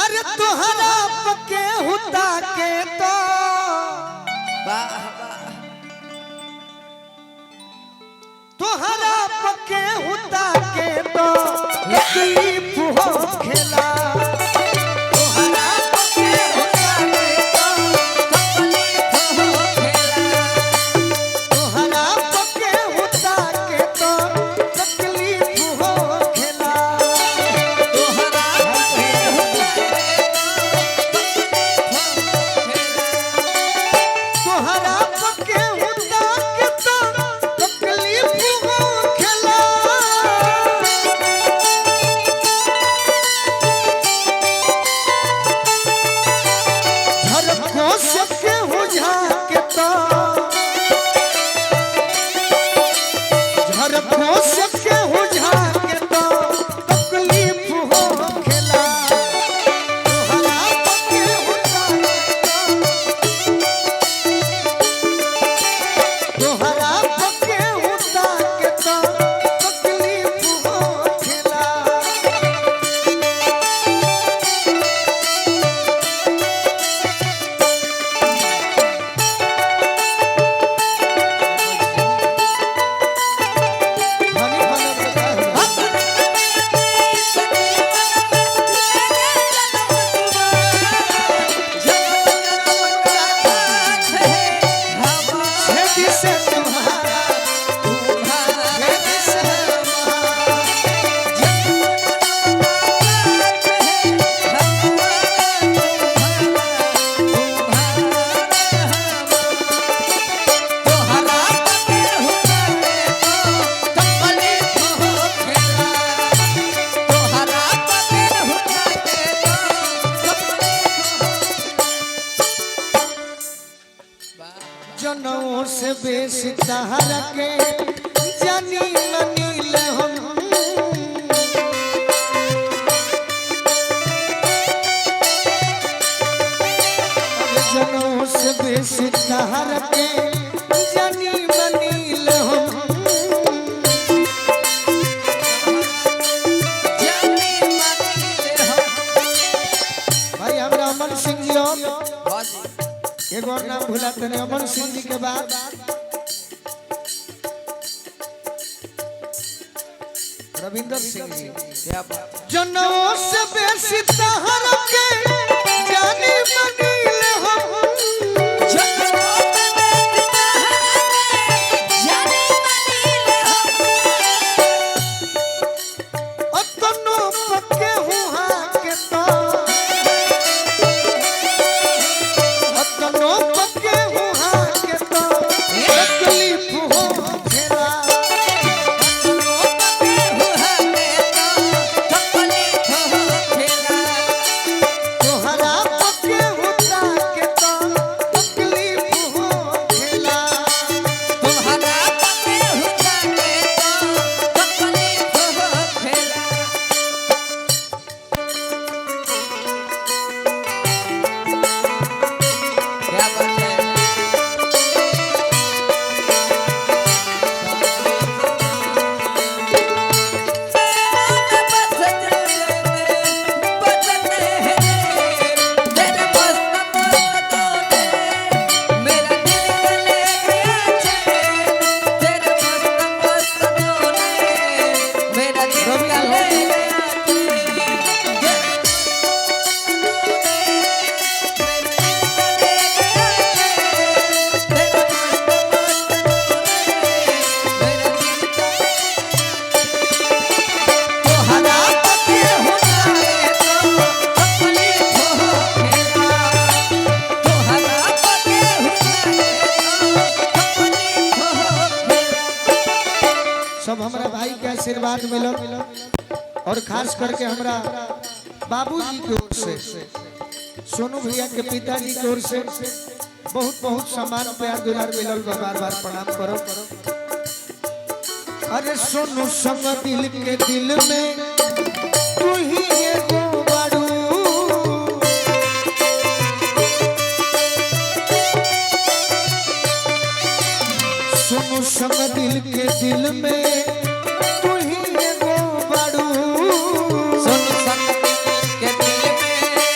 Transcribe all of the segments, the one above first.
अरे तुहरा पके हुता के तो तुहरा पके हुता के तो तकलीफ हो खेला तुहरा पके हुता के तो तकलीफ हो खेला तुहरा पके हुता के तो तकलीफ हो खेला तुहरा पके हुता तुहरा पके हुता के तो तकलीफ हो खेला झरको सबके बुझा के तो झरको सबके बुझा के तो तकलीफ हो खेला तुहरा पके हुता के तुहरा पके हुता के तो तकलीफ हो खेला जनों से बेसी तहरा के जानी मनील हम जनों से बेसी तहरा के जानी मनील हम भाई हमरा अमन सिंह जी एक और नाम भूला तने अमन सिंह जी के बाद रविंदर सिंह जी जनों से बेसी तहरा के जानी मनील हम अतनो पके हुआ के तो अतनो पके हुआ के तो तकलीफ हो खेला अतनो पके हुआ के तो तकलीफ हो खेला तुहरा पके हुआ के तो तकलीफ हो खेला तुहरा पके हुआ के तो तकलीफ हो खेला क्या बात है सब हमरा भाई के आशीर्वाद मिलल और खास करके हमरा बाबूजी की ओर से सोनू भैया के पिताजी की ओर से बहुत बहुत सम्मान प्यार दुलार मिलल बा बार बार प्रणाम करो अरे सोनू संग दिल के दिल में तू ही एगो बाड़ू सोनू संग दिल के दिल में तू ही एगो बाड़ू सुन संग के दिल में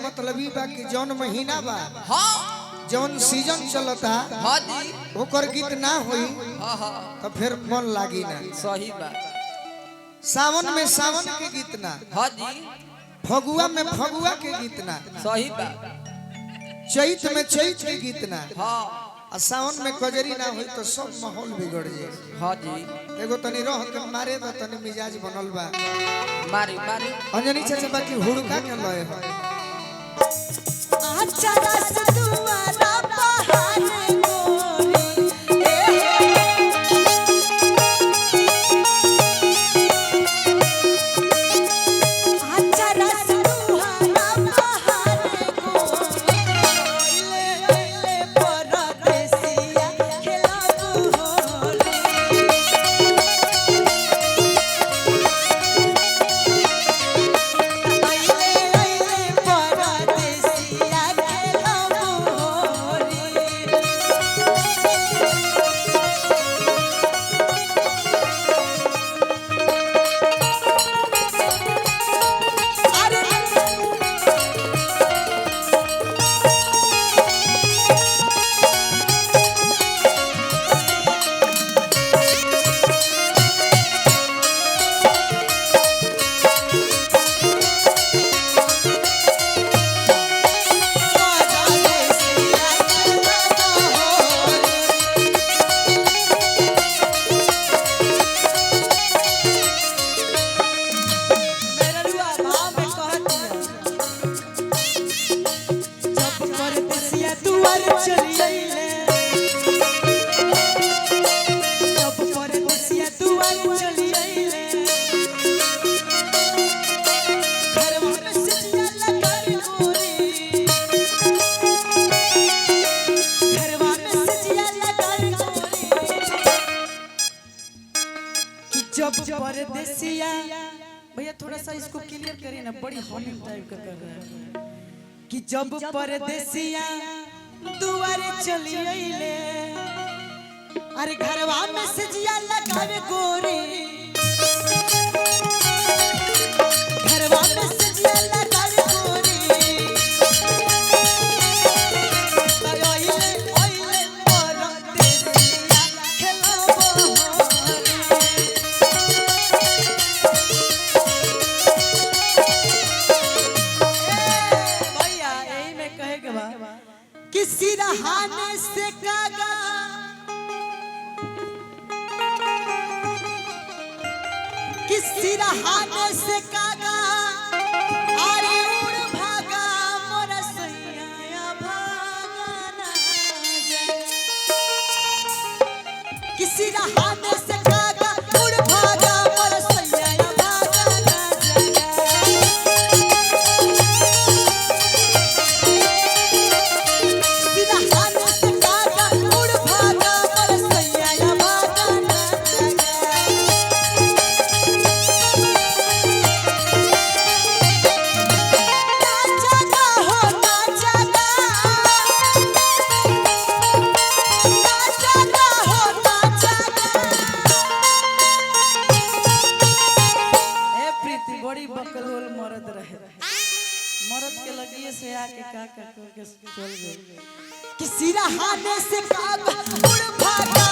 मतलब ई बा कि जौन महीना बा हाँ जौन सीजन चलता हाँ जी ओकर गीत ना होई हाँ हाँ तो फिर मन लागी ना। सही बात सावन में सावन के गीत ना, हाँ जी फगुआ में फगुआ के गीत ना, सही बात चैत में चैत के गीत ना, हाँ आ सावन में कजरी ना होई तो सब माहौल बिगड़ जाए। हाँ जी एगो तनी रह के मारे तो तनी मिजाज बनल बा। मारी मारी अंजनी चाचा बाकी हुड़का के लय है। अच्छा रस तुम्हारा बहाने जब परदेसिया भैया थोड़ा सा इसको क्लियर करिए ना, बड़ी हॉर्निंग टाइप का कर रहा है कि जब परदेसिया दुआरे चली आइले अरे घरवा में सजिया लगावे गोरी घरवा में सजिया लगावे गोरी अरे ओइले ओइले परदेसिया खेलाबो किसी रहाने से कागा किसी रहाने से कागा अरे उड़ भागा मोरा सैया भागा ना जाए किसी रहाने से कागा उड़ भागा मोरा सैया भागा ना जाए मरद के लगिए से आके का चल गए किसी रहाने से का उड़ भागा